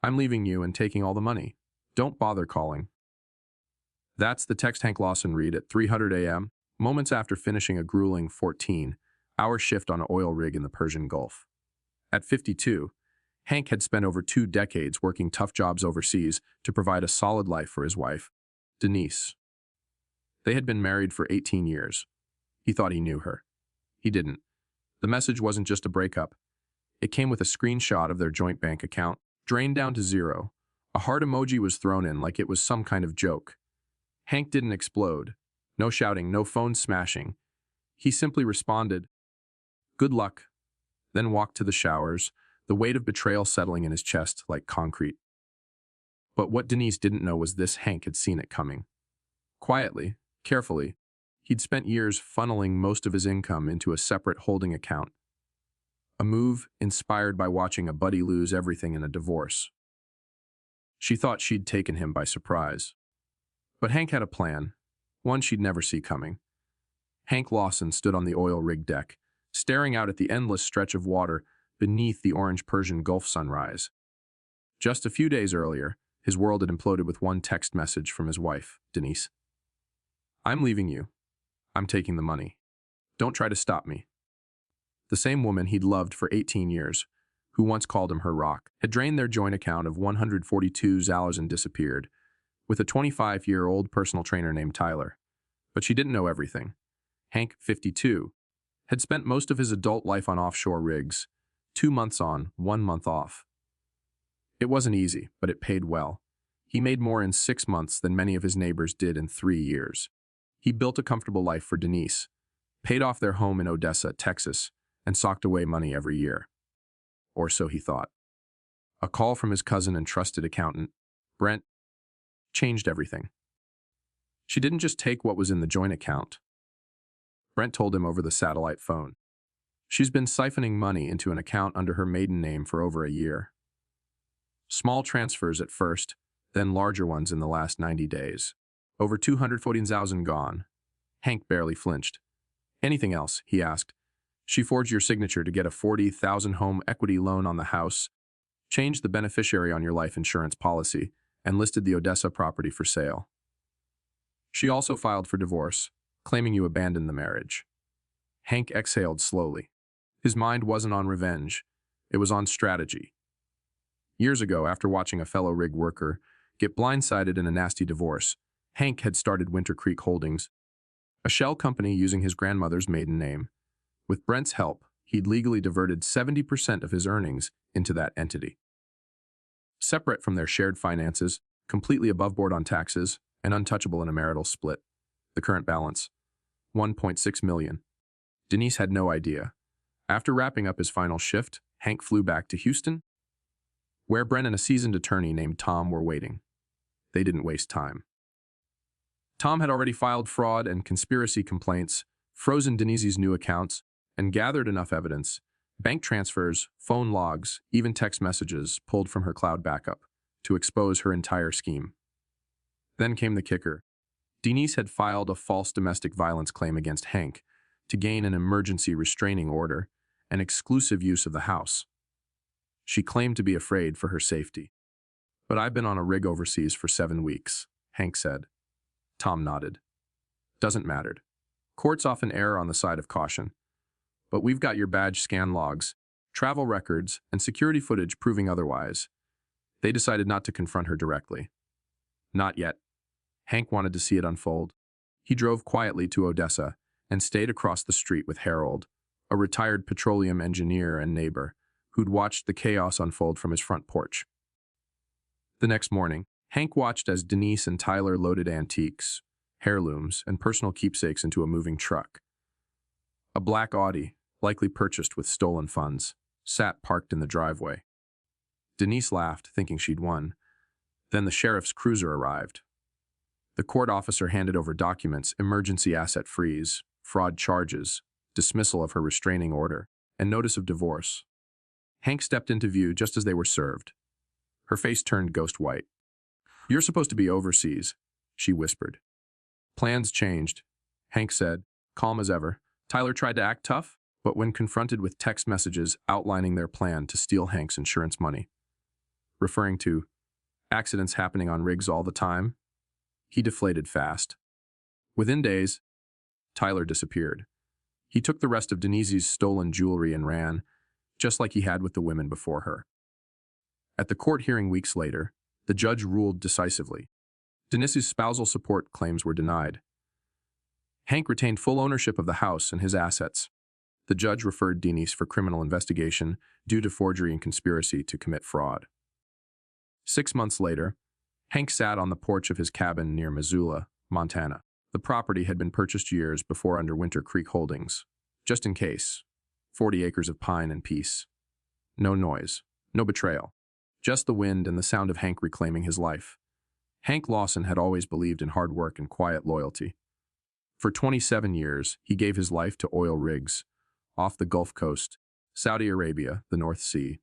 I'm leaving you and taking all the money. Don't bother calling. That's the text Hank Lawson read at 3:00 a.m., moments after finishing a grueling 14-hour shift on an oil rig in the Persian Gulf. At 52, Hank had spent over 2 decades working tough jobs overseas to provide a solid life for his wife, Denise. They had been married for 18 years. He thought he knew her. He didn't. The message wasn't just a breakup. It came with a screenshot of their joint bank account, drained down to zero. A heart emoji was thrown in like it was some kind of joke. Hank didn't explode. No shouting, no phone smashing. He simply responded, "Good luck," then walked to the showers, the weight of betrayal settling in his chest like concrete. But what Denise didn't know was this: Hank had seen it coming. Quietly, carefully, he'd spent years funneling most of his income into a separate holding account. A move inspired by watching a buddy lose everything in a divorce. She thought she'd taken him by surprise. But Hank had a plan, one she'd never see coming. Hank Lawson stood on the oil rig deck, staring out at the endless stretch of water beneath the orange Persian Gulf sunrise. Just a few days earlier, his world had imploded with one text message from his wife, Denise. "I'm leaving you. I'm taking the money. Don't try to stop me." The same woman he'd loved for 18 years, who once called him her rock, had drained their joint account of $142 and disappeared, with a 25-year-old personal trainer named Tyler. But she didn't know everything. Hank, 52, had spent most of his adult life on offshore rigs, 2 months on, 1 month off. It wasn't easy, but it paid well. He made more in 6 months than many of his neighbors did in 3 years. He built a comfortable life for Denise, paid off their home in Odessa, Texas, and socked away money every year. Or so he thought. A call from his cousin and trusted accountant, Brent, changed everything. She didn't just take what was in the joint account. Brent told him over the satellite phone. She's been siphoning money into an account under her maiden name for over a year. Small transfers at first, then larger ones in the last 90 days. Over 214,000 gone. Hank barely flinched. "Anything else?" he asked. "She forged your signature to get a $40,000 home equity loan on the house, changed the beneficiary on your life insurance policy, and listed the Odessa property for sale. She also filed for divorce, claiming you abandoned the marriage." Hank exhaled slowly. His mind wasn't on revenge. It was on strategy. Years ago, after watching a fellow rig worker get blindsided in a nasty divorce, Hank had started Winter Creek Holdings, a shell company using his grandmother's maiden name. With Brent's help, he'd legally diverted 70% of his earnings into that entity. Separate from their shared finances, completely above board on taxes, and untouchable in a marital split. The current balance, $1.6 million. Denise had no idea. After wrapping up his final shift, Hank flew back to Houston, where Brent and a seasoned attorney named Tom were waiting. They didn't waste time. Tom had already filed fraud and conspiracy complaints, frozen Denise's new accounts, and gathered enough evidence, bank transfers, phone logs, even text messages pulled from her cloud backup, to expose her entire scheme. Then came the kicker. Denise had filed a false domestic violence claim against Hank to gain an emergency restraining order and exclusive use of the house. She claimed to be afraid for her safety. "But I've been on a rig overseas for 7 weeks, Hank said. Tom nodded. "Doesn't matter. Courts often err on the side of caution. But we've got your badge scan logs, travel records, and security footage proving otherwise." They decided not to confront her directly. Not yet. Hank wanted to see it unfold. He drove quietly to Odessa and stayed across the street with Harold, a retired petroleum engineer and neighbor, who'd watched the chaos unfold from his front porch. The next morning, Hank watched as Denise and Tyler loaded antiques, heirlooms, and personal keepsakes into a moving truck. A black Audi, likely purchased with stolen funds, sat parked in the driveway. Denise laughed, thinking she'd won. Then the sheriff's cruiser arrived. The court officer handed over documents, emergency asset freeze, fraud charges, dismissal of her restraining order, and notice of divorce. Hank stepped into view just as they were served. Her face turned ghost white. "You're supposed to be overseas," she whispered. "Plans changed," Hank said, calm as ever. Tyler tried to act tough, but when confronted with text messages outlining their plan to steal Hank's insurance money, referring to accidents happening on rigs all the time. He deflated fast. Within days, Tyler disappeared. He took the rest of Denise's stolen jewelry and ran, just like he had with the women before her. At the court hearing weeks later, the judge ruled decisively. Denise's spousal support claims were denied. Hank retained full ownership of the house and his assets. The judge referred Denise for criminal investigation due to forgery and conspiracy to commit fraud. 6 months later, Hank sat on the porch of his cabin near Missoula, Montana. The property had been purchased years before under Winter Creek Holdings. Just in case. 40 acres of pine and peace. No noise. No betrayal. Just the wind and the sound of Hank reclaiming his life. Hank Lawson had always believed in hard work and quiet loyalty. For 27 years, he gave his life to oil rigs, off the Gulf Coast, Saudi Arabia, the North Sea.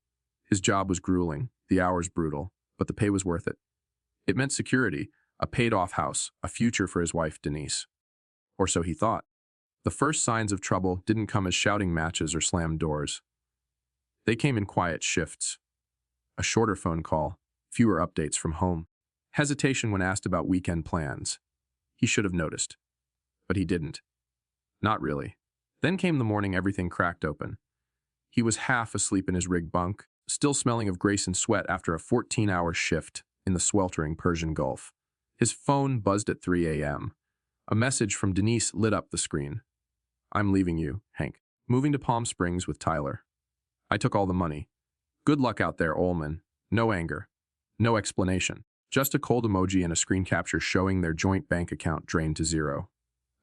His job was grueling, the hours brutal, but the pay was worth it. It meant security, a paid-off house, a future for his wife, Denise. Or so he thought. The first signs of trouble didn't come as shouting matches or slammed doors. They came in quiet shifts. A shorter phone call, fewer updates from home. Hesitation when asked about weekend plans. He should have noticed. But he didn't. Not really. Then came the morning everything cracked open. He was half asleep in his rig bunk, still smelling of grease and sweat after a 14-hour shift in the sweltering Persian Gulf. His phone buzzed at 3 a.m. A message from Denise lit up the screen. "I'm leaving you, Hank. Moving to Palm Springs with Tyler. I took all the money. Good luck out there, Ullman." No anger. No explanation. Just a cold emoji and a screen capture showing their joint bank account drained to zero.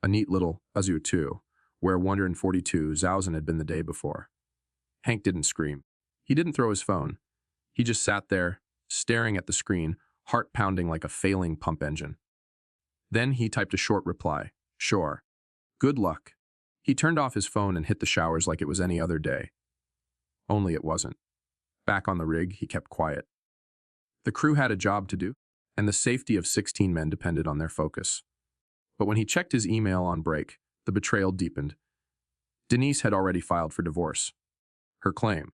A neat little Azu 2, where 142,000 had been the day before. Hank didn't scream. He didn't throw his phone. He just sat there, staring at the screen, heart pounding like a failing pump engine. Then he typed a short reply. "Sure. Good luck." He turned off his phone and hit the showers like it was any other day. Only it wasn't. Back on the rig, he kept quiet. The crew had a job to do, and the safety of 16 men depended on their focus. But when he checked his email on break, the betrayal deepened. Denise had already filed for divorce. Her claim,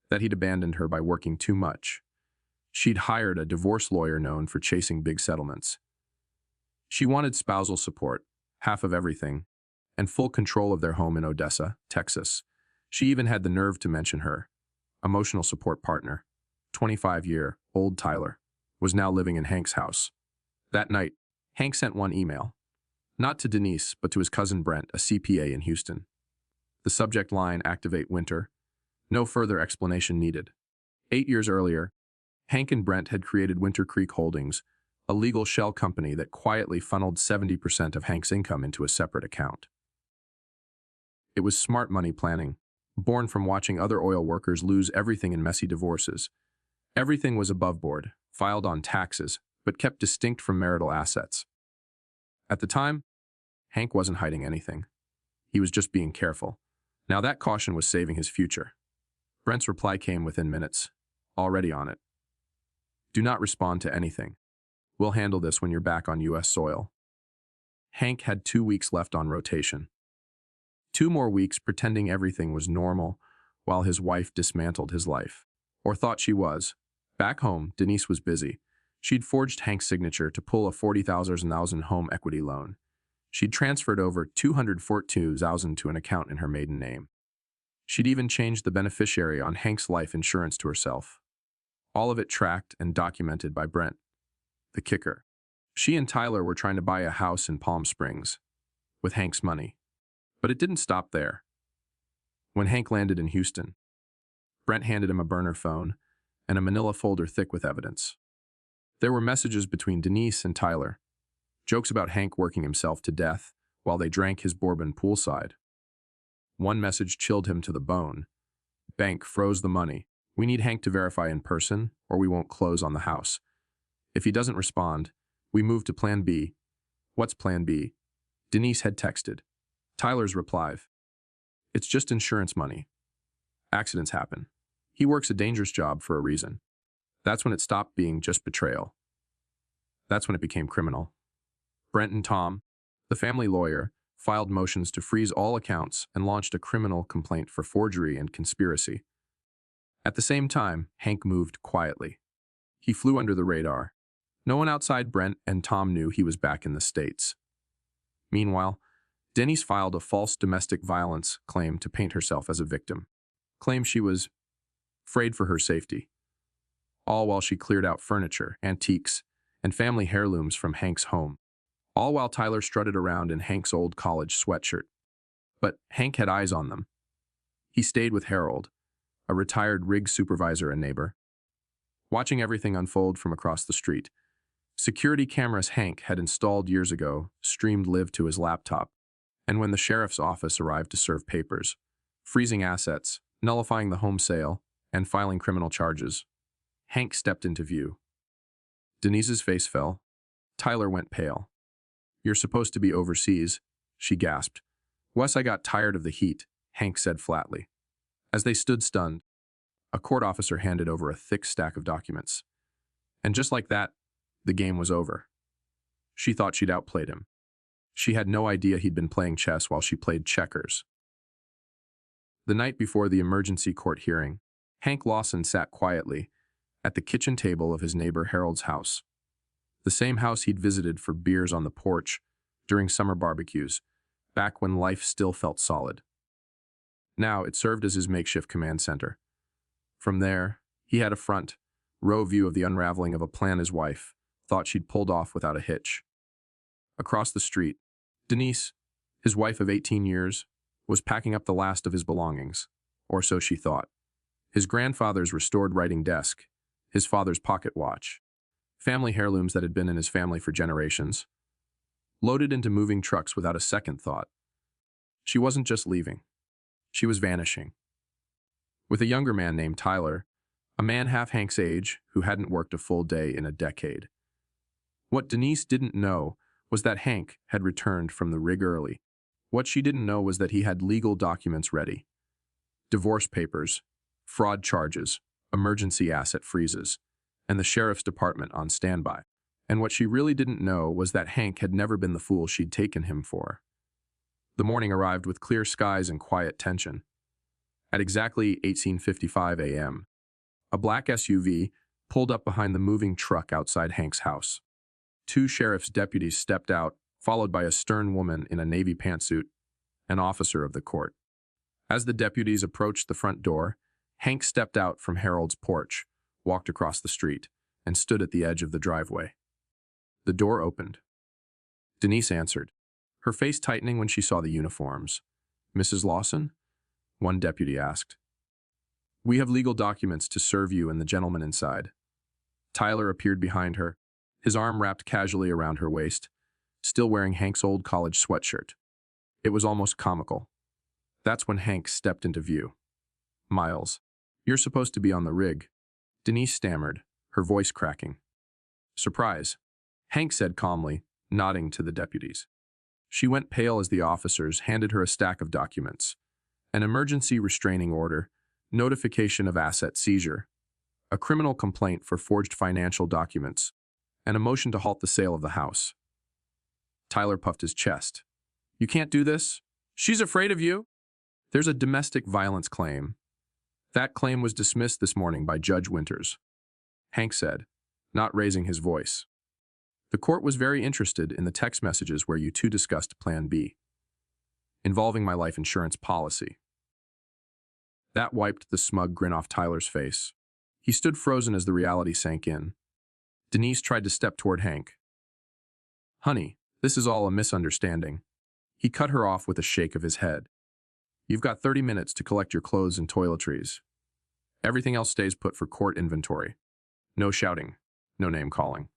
that he'd abandoned her by working too much. She'd hired a divorce lawyer known for chasing big settlements. She wanted spousal support, half of everything, and full control of their home in Odessa, Texas. She even had the nerve to mention her emotional support partner, 25-year-old Tyler, was now living in Hank's house. That night, Hank sent one email. Not to Denise, but to his cousin Brent, a CPA in Houston. The subject line, "Activate Winter." No further explanation needed. 8 years earlier, Hank and Brent had created Winter Creek Holdings, a legal shell company that quietly funneled 70% of Hank's income into a separate account. It was smart money planning, born from watching other oil workers lose everything in messy divorces. Everything was above board, filed on taxes, but kept distinct from marital assets. At the time, Hank wasn't hiding anything. He was just being careful. Now that caution was saving his future. Brent's reply came within minutes. "Already on it. Do not respond to anything. We'll handle this when you're back on U.S. soil." Hank had 2 weeks left on rotation. 2 more weeks pretending everything was normal while his wife dismantled his life. Or thought she was. Back home, Denise was busy. She'd forged Hank's signature to pull a $40,000 home equity loan. She'd transferred over $242,000 to an account in her maiden name. She'd even changed the beneficiary on Hank's life insurance to herself. All of it tracked and documented by Brent. The kicker. She and Tyler were trying to buy a house in Palm Springs with Hank's money. But it didn't stop there. When Hank landed in Houston, Brent handed him a burner phone and a manila folder thick with evidence. There were messages between Denise and Tyler, jokes about Hank working himself to death while they drank his bourbon poolside. One message chilled him to the bone. "Bank froze the money. We need Hank to verify in person, or we won't close on the house. If he doesn't respond, we move to Plan B." What's Plan B? Denise had texted. Tyler's reply: "It's just insurance money. Accidents happen. He works a dangerous job for a reason." That's when it stopped being just betrayal. That's when it became criminal. Brent and Tom, the family lawyer, filed motions to freeze all accounts and launched a criminal complaint for forgery and conspiracy. At the same time, Hank moved quietly. He flew under the radar. No one outside Brent and Tom knew he was back in the States. Meanwhile, Denise filed a false domestic violence claim to paint herself as a victim. Claimed she was afraid for her safety. All while she cleared out furniture, antiques, and family heirlooms from Hank's home. All while Tyler strutted around in Hank's old college sweatshirt. But Hank had eyes on them. He stayed with Harold, a retired rig supervisor and neighbor, watching everything unfold from across the street. Security cameras Hank had installed years ago streamed live to his laptop, and when the sheriff's office arrived to serve papers, freezing assets, nullifying the home sale, and filing criminal charges, Hank stepped into view. Denise's face fell. Tyler went pale. "You're supposed to be overseas," she gasped. "Wes, I got tired of the heat," Hank said flatly. As they stood stunned, a court officer handed over a thick stack of documents. And just like that, the game was over. She thought she'd outplayed him. She had no idea he'd been playing chess while she played checkers. The night before the emergency court hearing, Hank Lawson sat quietly at the kitchen table of his neighbor Harold's house. The same house he'd visited for beers on the porch during summer barbecues, back when life still felt solid. Now it served as his makeshift command center. From there, he had a front row view of the unraveling of a plan his wife thought she'd pulled off without a hitch. Across the street, Denise, his wife of 18 years, was packing up the last of his belongings, or so she thought. His grandfather's restored writing desk, his father's pocket watch, family heirlooms that had been in his family for generations, loaded into moving trucks without a second thought. She wasn't just leaving. She was vanishing. With a younger man named Tyler, a man half Hank's age who hadn't worked a full day in a decade. What Denise didn't know was that Hank had returned from the rig early. What she didn't know was that he had legal documents ready. Divorce papers, fraud charges, emergency asset freezes, and the sheriff's department on standby. And what she really didn't know was that Hank had never been the fool she'd taken him for. The morning arrived with clear skies and quiet tension. At exactly 18:55 a.m., a black SUV pulled up behind the moving truck outside Hank's house. Two sheriff's deputies stepped out, followed by a stern woman in a navy pantsuit, an officer of the court. As the deputies approached the front door, Hank stepped out from Harold's porch, walked across the street, and stood at the edge of the driveway. The door opened. Denise answered, her face tightening when she saw the uniforms. "Mrs. Lawson?" one deputy asked. "We have legal documents to serve you and the gentleman inside." Tyler appeared behind her, his arm wrapped casually around her waist, still wearing Hank's old college sweatshirt. It was almost comical. That's when Hank stepped into view. "Miles, you're supposed to be on the rig," Denise stammered, her voice cracking. "Surprise," Hank said calmly, nodding to the deputies. She went pale as the officers handed her a stack of documents. An emergency restraining order, notification of asset seizure, a criminal complaint for forged financial documents, and a motion to halt the sale of the house. Tyler puffed his chest. "You can't do this? She's afraid of you." "There's a domestic violence claim. That claim was dismissed this morning by Judge Winters," Hank said, not raising his voice. "The court was very interested in the text messages where you two discussed Plan B, involving my life insurance policy." That wiped the smug grin off Tyler's face. He stood frozen as the reality sank in. Denise tried to step toward Hank. "Honey, this is all a misunderstanding." He cut her off with a shake of his head. "You've got 30 minutes to collect your clothes and toiletries. Everything else stays put for court inventory. No shouting, no name-calling.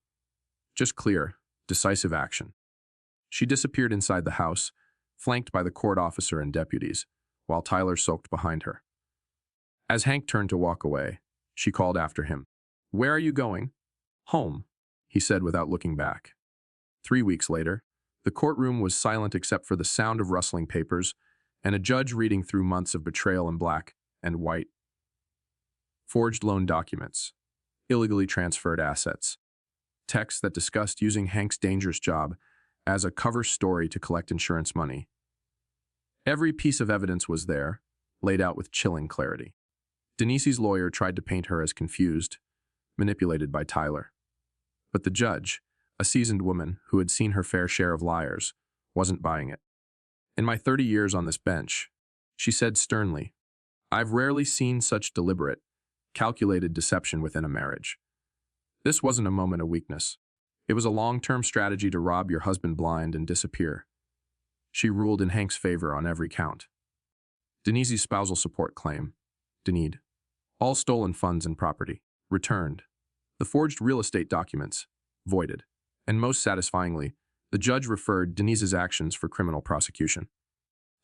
Just clear, decisive action." She disappeared inside the house, flanked by the court officer and deputies, while Tyler sulked behind her. As Hank turned to walk away, she called after him. "Where are you going?" "Home," he said without looking back. 3 weeks later, the courtroom was silent except for the sound of rustling papers and a judge reading through months of betrayal in black and white. Forged loan documents, illegally transferred assets, texts that discussed using Hank's dangerous job as a cover story to collect insurance money. Every piece of evidence was there, laid out with chilling clarity. Denise's lawyer tried to paint her as confused, manipulated by Tyler. But the judge, a seasoned woman who had seen her fair share of liars, wasn't buying it. "In my 30 years on this bench," she said sternly, "I've rarely seen such deliberate, calculated deception within a marriage. This wasn't a moment of weakness. It was a long-term strategy to rob your husband blind and disappear." She ruled in Hank's favor on every count. Denise's spousal support claim, denied. All stolen funds and property, returned. The forged real estate documents, voided. And most satisfyingly, the judge referred Denise's actions for criminal prosecution.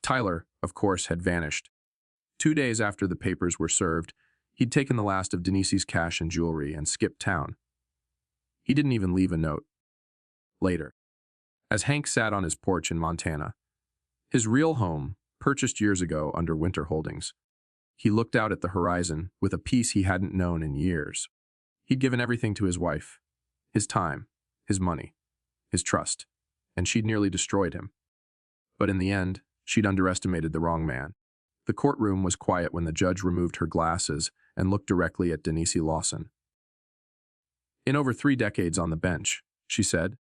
Tyler, of course, had vanished. 2 days after the papers were served, he'd taken the last of Denise's cash and jewelry and skipped town. He didn't even leave a note. Later, as Hank sat on his porch in Montana, his real home, purchased years ago under Winter Holdings, he looked out at the horizon with a peace he hadn't known in years. He'd given everything to his wife, his time, his money, his trust, and she'd nearly destroyed him. But in the end, she'd underestimated the wrong man. The courtroom was quiet when the judge removed her glasses and looked directly at Denise Lawson. "In over 3 decades on the bench," she said,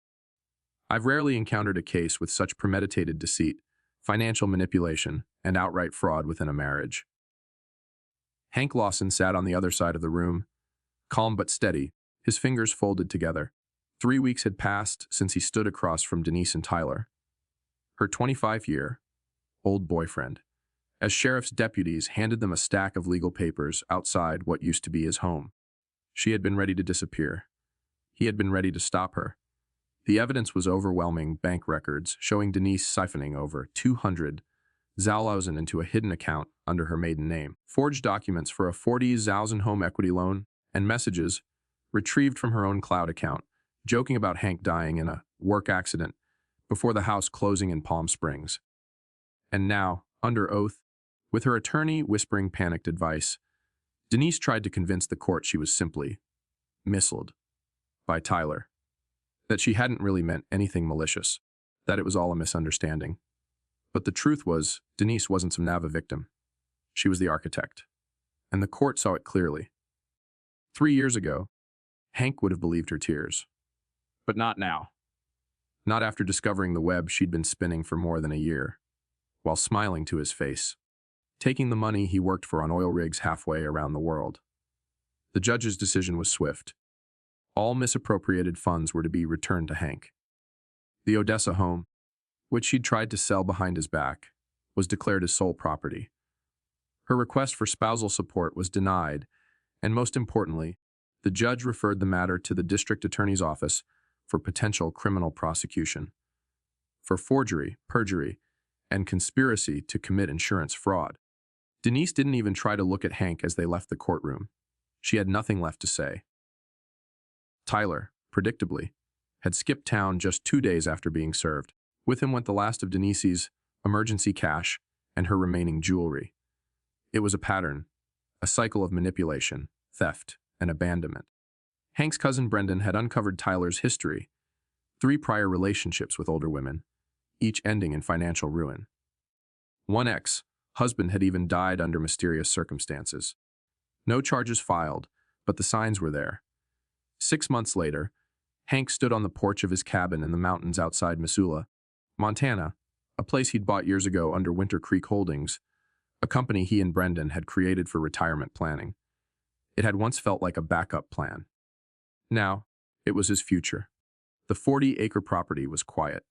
"I've rarely encountered a case with such premeditated deceit, financial manipulation, and outright fraud within a marriage." Hank Lawson sat on the other side of the room, calm but steady, his fingers folded together. 3 weeks had passed since he stood across from Denise and Tyler, her 25-year-old boyfriend, as sheriff's deputies handed them a stack of legal papers outside what used to be his home. She had been ready to disappear. He had been ready to stop her. The evidence was overwhelming: bank records showing Denise siphoning over 200,000 into a hidden account under her maiden name, forged documents for a 40,000 home equity loan, and messages retrieved from her own cloud account, joking about Hank dying in a work accident before the house closing in Palm Springs. And now, under oath, with her attorney whispering panicked advice, Denise tried to convince the court she was simply misled by Tyler, that she hadn't really meant anything malicious, that it was all a misunderstanding. But the truth was, Denise wasn't some Nava victim. She was the architect, and the court saw it clearly. 3 years ago, Hank would have believed her tears. But not now. Not after discovering the web she'd been spinning for more than a year, while smiling to his face, taking the money he worked for on oil rigs halfway around the world. The judge's decision was swift. All misappropriated funds were to be returned to Hank. The Odessa home, which she'd tried to sell behind his back, was declared his sole property. Her request for spousal support was denied, and most importantly, the judge referred the matter to the district attorney's office for potential criminal prosecution for forgery, perjury, and conspiracy to commit insurance fraud. Denise didn't even try to look at Hank as they left the courtroom. She had nothing left to say. Tyler, predictably, had skipped town just 2 days after being served. With him went the last of Denise's emergency cash and her remaining jewelry. It was a pattern, a cycle of manipulation, theft, and abandonment. Hank's cousin Brendan had uncovered Tyler's history: 3 prior relationships with older women, each ending in financial ruin. One ex-husband had even died under mysterious circumstances. No charges filed, but the signs were there. 6 months later, Hank stood on the porch of his cabin in the mountains outside Missoula, Montana, a place he'd bought years ago under Winter Creek Holdings, a company he and Brendan had created for retirement planning. It had once felt like a backup plan. Now, it was his future. The 40-acre property was quiet.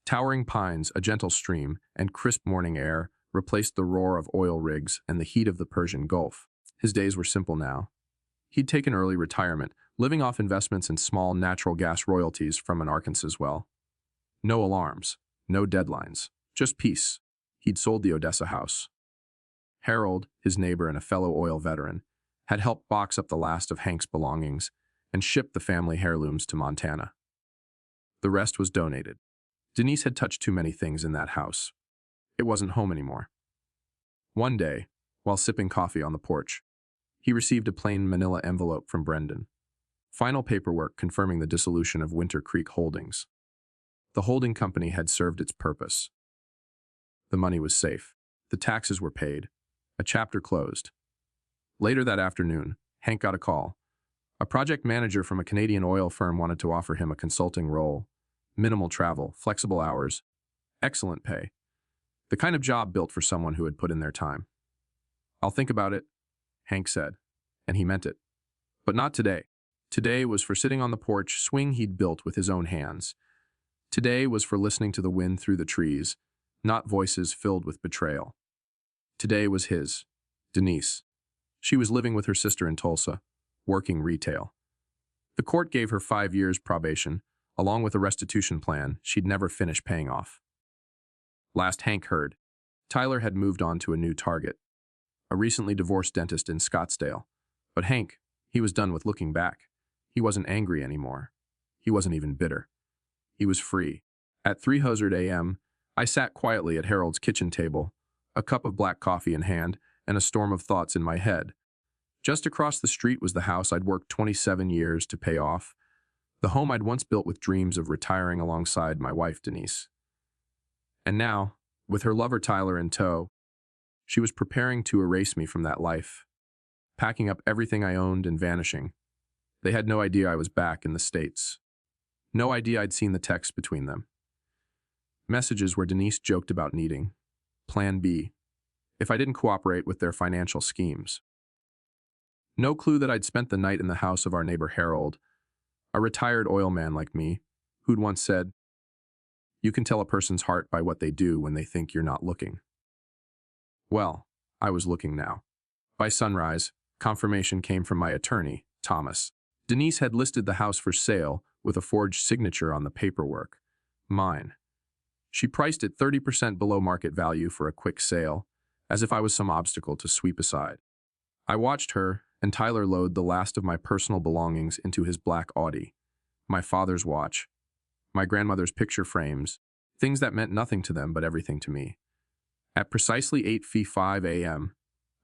Towering pines, a gentle stream, and crisp morning air replaced the roar of oil rigs and the heat of the Persian Gulf. His days were simple now. He'd taken early retirement, living off investments in small natural gas royalties from an Arkansas well. No alarms, no deadlines, just peace. He'd sold the Odessa house. Harold, his neighbor and a fellow oil veteran, had helped box up the last of Hank's belongings and shipped the family heirlooms to Montana. The rest was donated. Denise had touched too many things in that house. It wasn't home anymore. One day, while sipping coffee on the porch, he received a plain manila envelope from Brendan. Final paperwork confirming the dissolution of Winter Creek Holdings. The holding company had served its purpose. The money was safe. The taxes were paid. A chapter closed. Later that afternoon, Hank got a call. A project manager from a Canadian oil firm wanted to offer him a consulting role, minimal travel, flexible hours, excellent pay. The kind of job built for someone who had put in their time. "I'll think about it," Hank said, and he meant it. But not today. Today was for sitting on the porch swing he'd built with his own hands. Today was for listening to the wind through the trees, not voices filled with betrayal. Today was his, Denise. She was living with her sister in Tulsa, working retail. The court gave her 5 years probation, along with a restitution plan she'd never finish paying off. Last Hank heard, Tyler had moved on to a new target, a recently divorced dentist in Scottsdale. But Hank, he was done with looking back. He wasn't angry anymore. He wasn't even bitter. He was free. At 3:00 a.m., I sat quietly at Harold's kitchen table, a cup of black coffee in hand and a storm of thoughts in my head. Just across the street was the house I'd worked 27 years to pay off, the home I'd once built with dreams of retiring alongside my wife, Denise. And now, with her lover Tyler in tow, she was preparing to erase me from that life, packing up everything I owned and vanishing. They had no idea I was back in the States. No idea I'd seen the text between them. Messages where Denise joked about needing Plan B if I didn't cooperate with their financial schemes. No clue that I'd spent the night in the house of our neighbor Harold, a retired oil man like me, who'd once said, "You can tell a person's heart by what they do when they think you're not looking." Well, I was looking now. By sunrise, confirmation came from my attorney, Thomas. Denise had listed the house for sale with a forged signature on the paperwork. Mine. She priced it 30% below market value for a quick sale, as if I was some obstacle to sweep aside. I watched her and Tyler load the last of my personal belongings into his black Audi. My father's watch, my grandmother's picture frames, things that meant nothing to them but everything to me. At precisely 8:05 a.m.,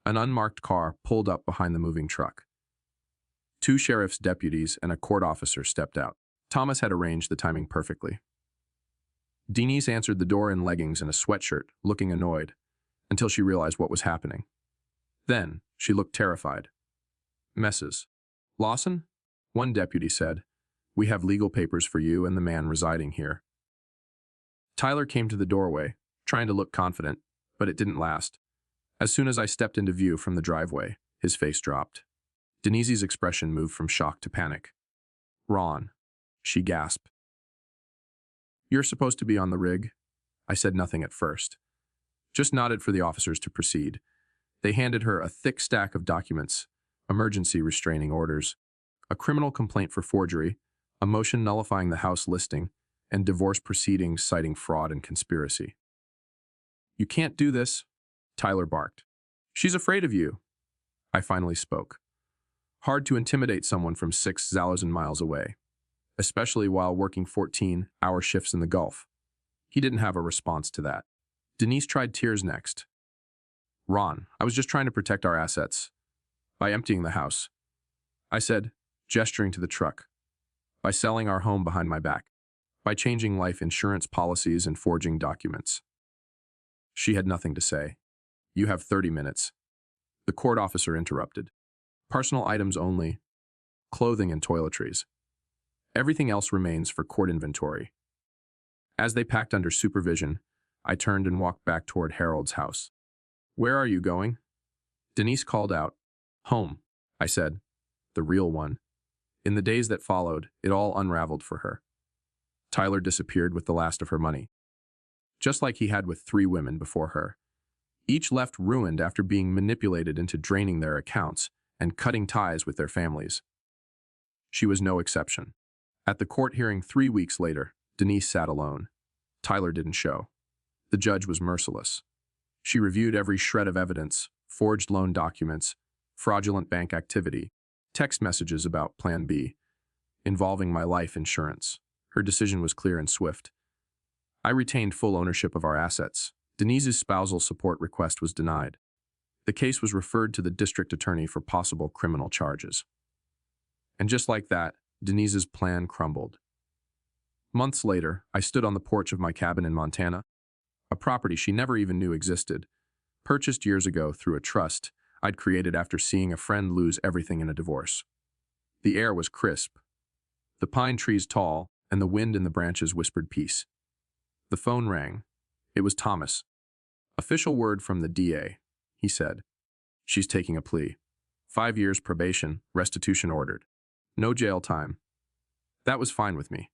an unmarked car pulled up behind the moving truck. 2 sheriff's deputies and a court officer stepped out. Thomas had arranged the timing perfectly. Denise answered the door in leggings and a sweatshirt, looking annoyed, until she realized what was happening. Then, she looked terrified. "Messes. Lawson?" One deputy said. "We have legal papers for you and the man residing here." Tyler came to the doorway, trying to look confident, but it didn't last. As soon as I stepped into view from the driveway, his face dropped. Denise's expression moved from shock to panic. "Ron," she gasped. "You're supposed to be on the rig." I said nothing at first. Just nodded for the officers to proceed. They handed her a thick stack of documents, emergency restraining orders, a criminal complaint for forgery, a motion nullifying the house listing, and divorce proceedings citing fraud and conspiracy. "You can't do this," Tyler barked. "She's afraid of you." I finally spoke. Hard to intimidate someone from 6,000 miles away, especially while working 14-hour shifts in the Gulf. He didn't have a response to that. Denise tried tears next. "Ron, I was just trying to protect our assets. By emptying the house," I said, gesturing to the truck. "By selling our home behind my back. By changing life insurance policies and forging documents." She had nothing to say. "You have 30 minutes. The court officer interrupted. "Personal items only. Clothing and toiletries. Everything else remains for court inventory." As they packed under supervision, I turned and walked back toward Harold's house. "Where are you going?" Denise called out. "Home," I said. "The real one." In the days that followed, it all unraveled for her. Tyler disappeared with the last of her money, just like he had with 3 women before her. Each left ruined after being manipulated into draining their accounts and cutting ties with their families. She was no exception. At the court hearing 3 weeks later, Denise sat alone. Tyler didn't show. The judge was merciless. She reviewed every shred of evidence, forged loan documents, fraudulent bank activity, text messages about Plan B, involving my life insurance. Her decision was clear and swift. I retained full ownership of our assets. Denise's spousal support request was denied. The case was referred to the district attorney for possible criminal charges. And just like that, Denise's plan crumbled. Months later, I stood on the porch of my cabin in Montana, a property she never even knew existed, purchased years ago through a trust I'd created after seeing a friend lose everything in a divorce. The air was crisp, the pine trees tall, and the wind in the branches whispered peace. The phone rang. It was Thomas. "Official word from the DA," he said. "She's taking a plea. 5 years probation, restitution ordered. No jail time." That was fine with me.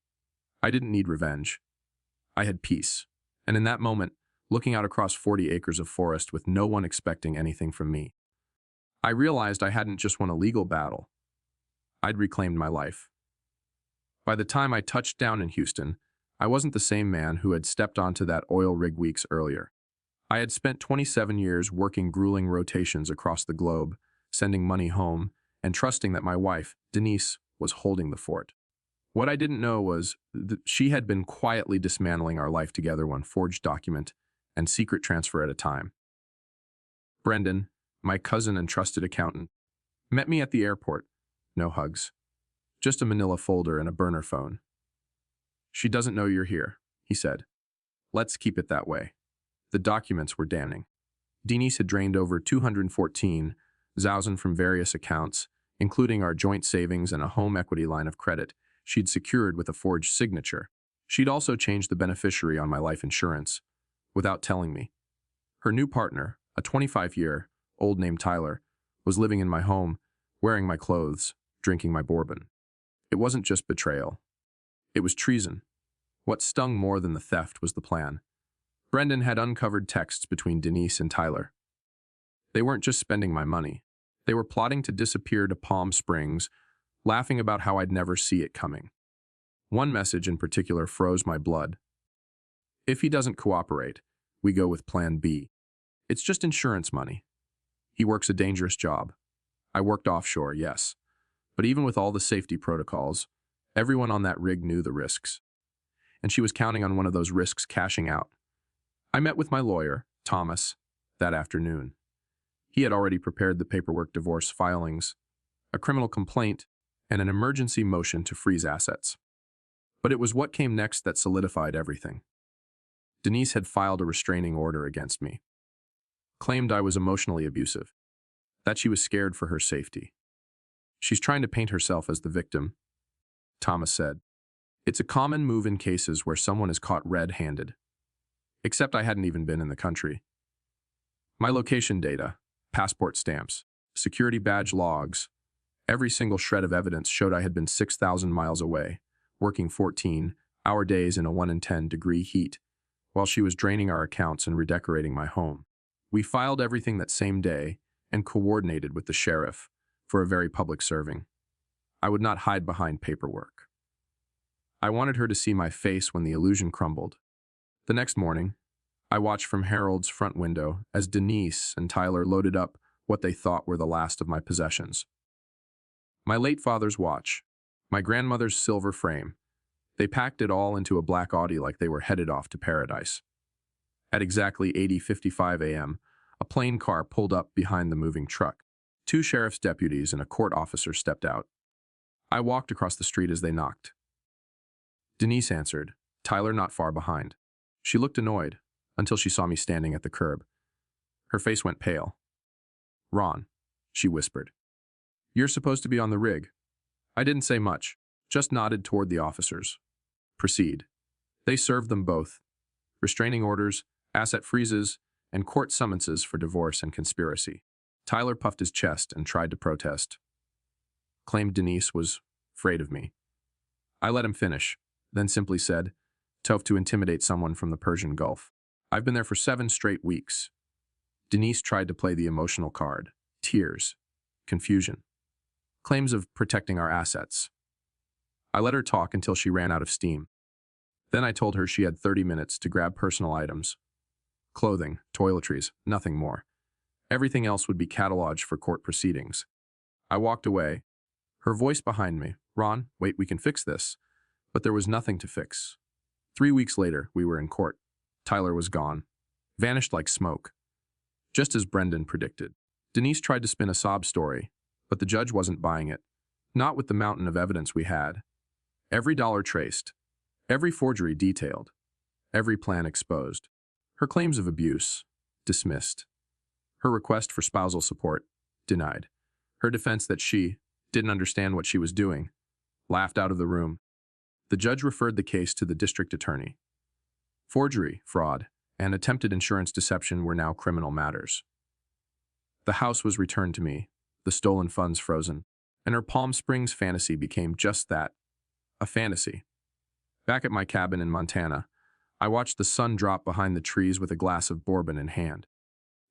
I didn't need revenge. I had peace. And in that moment, looking out across 40 acres of forest with no one expecting anything from me, I realized I hadn't just won a legal battle. I'd reclaimed my life. By the time I touched down in Houston, I wasn't the same man who had stepped onto that oil rig weeks earlier. I had spent 27 years working grueling rotations across the globe, sending money home, and trusting that my wife, Denise, was holding the fort. What I didn't know was that she had been quietly dismantling our life together, one forged document and secret transfer at a time. Brendan, my cousin and trusted accountant, met me at the airport. No hugs. Just a manila folder and a burner phone. "She doesn't know you're here," he said. "Let's keep it that way." The documents were damning. Denise had drained over 214,000 from various accounts, including our joint savings and a home equity line of credit she'd secured with a forged signature. She'd also changed the beneficiary on my life insurance, without telling me. Her new partner, a 25-year-old named Tyler, was living in my home, wearing my clothes, drinking my bourbon. It wasn't just betrayal. It was treason. What stung more than the theft was the plan. Brendan had uncovered texts between Denise and Tyler. They weren't just spending my money. They were plotting to disappear to Palm Springs, laughing about how I'd never see it coming. One message in particular froze my blood. "If he doesn't cooperate, we go with Plan B. It's just insurance money. He works a dangerous job." I worked offshore, yes. But even with all the safety protocols, everyone on that rig knew the risks. And she was counting on one of those risks cashing out. I met with my lawyer, Thomas, that afternoon. He had already prepared the paperwork, divorce filings, a criminal complaint, and an emergency motion to freeze assets. But it was what came next that solidified everything. Denise had filed a restraining order against me, claimed I was emotionally abusive, that she was scared for her safety. "She's trying to paint herself as the victim," Thomas said. "It's a common move in cases where someone is caught red-handed." Except I hadn't even been in the country. My location data, passport stamps, security badge logs, every single shred of evidence showed I had been 6,000 miles away, working 14-hour days in a 1 in 10-degree heat, while she was draining our accounts and redecorating my home. We filed everything that same day and coordinated with the sheriff for a very public serving. I would not hide behind paperwork. I wanted her to see my face when the illusion crumbled. The next morning, I watched from Harold's front window as Denise and Tyler loaded up what they thought were the last of my possessions. My late father's watch, my grandmother's silver frame. They packed it all into a black Audi like they were headed off to paradise. At exactly 8:55 a.m., a plain car pulled up behind the moving truck. 2 sheriff's deputies and a court officer stepped out. I walked across the street as they knocked. Denise answered, Tyler not far behind. She looked annoyed until she saw me standing at the curb. Her face went pale. "Ron," she whispered. "You're supposed to be on the rig." I didn't say much, just nodded toward the officers. "Proceed." They served them both. Restraining orders, asset freezes, and court summonses for divorce and conspiracy. Tyler puffed his chest and tried to protest. Claimed Denise was afraid of me. I let him finish, then simply said, "Tough to intimidate someone from the Persian Gulf. I've been there for 7 straight weeks." Denise tried to play the emotional card. Tears. Confusion. Claims of protecting our assets. I let her talk until she ran out of steam. Then I told her she had 30 minutes to grab personal items. Clothing, toiletries, nothing more. Everything else would be cataloged for court proceedings. I walked away, her voice behind me. "Ron, wait, we can fix this." But there was nothing to fix. 3 weeks later, we were in court. Tyler was gone. Vanished like smoke. Just as Brendan predicted. Denise tried to spin a sob story, but the judge wasn't buying it. Not with the mountain of evidence we had. Every dollar traced. Every forgery detailed. Every plan exposed. Her claims of abuse, dismissed. Her request for spousal support, denied. Her defense that she, didn't understand what she was doing, laughed out of the room. The judge referred the case to the district attorney. Forgery, fraud, and attempted insurance deception were now criminal matters. The house was returned to me, the stolen funds frozen, and her Palm Springs fantasy became just that, a fantasy. Back at my cabin in Montana, I watched the sun drop behind the trees with a glass of bourbon in hand.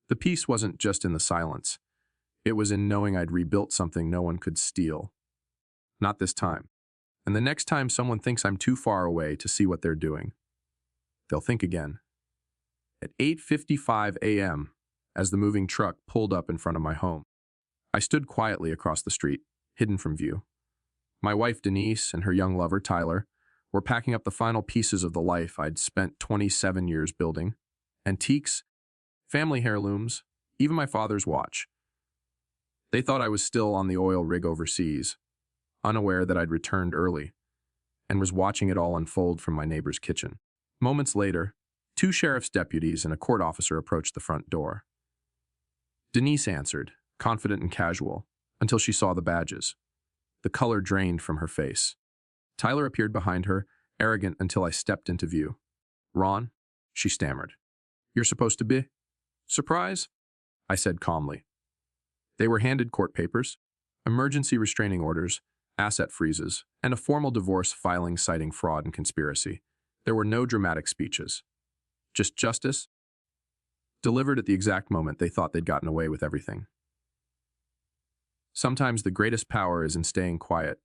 The peace wasn't just in the silence. It was in knowing I'd rebuilt something no one could steal. Not this time. And the next time someone thinks I'm too far away to see what they're doing, they'll think again. At 8:55 a.m., as the moving truck pulled up in front of my home, I stood quietly across the street, hidden from view. My wife Denise and her young lover Tyler were packing up the final pieces of the life I'd spent 27 years building. Antiques, family heirlooms, even my father's watch. They thought I was still on the oil rig overseas, unaware that I'd returned early, and was watching it all unfold from my neighbor's kitchen. Moments later, 2 sheriff's deputies and a court officer approached the front door. Denise answered, confident and casual, until she saw the badges. The color drained from her face. Tyler appeared behind her, arrogant until I stepped into view. "Ron," she stammered. "You're supposed to be?" "Surprise?" I said calmly. They were handed court papers, emergency restraining orders, asset freezes, and a formal divorce filing citing fraud and conspiracy. There were no dramatic speeches. Just justice, delivered at the exact moment they thought they'd gotten away with everything. Sometimes the greatest power is in staying quiet,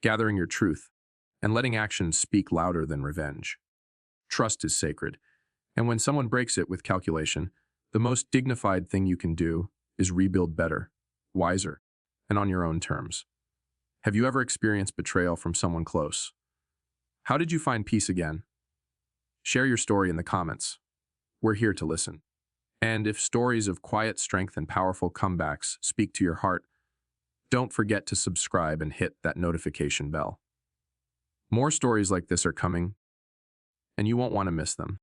gathering your truth, and letting actions speak louder than revenge. Trust is sacred, and when someone breaks it with calculation, the most dignified thing you can do is rebuild better, wiser, and on your own terms. Have you ever experienced betrayal from someone close? How did you find peace again? Share your story in the comments. We're here to listen. And if stories of quiet strength and powerful comebacks speak to your heart, don't forget to subscribe and hit that notification bell. More stories like this are coming, and you won't want to miss them.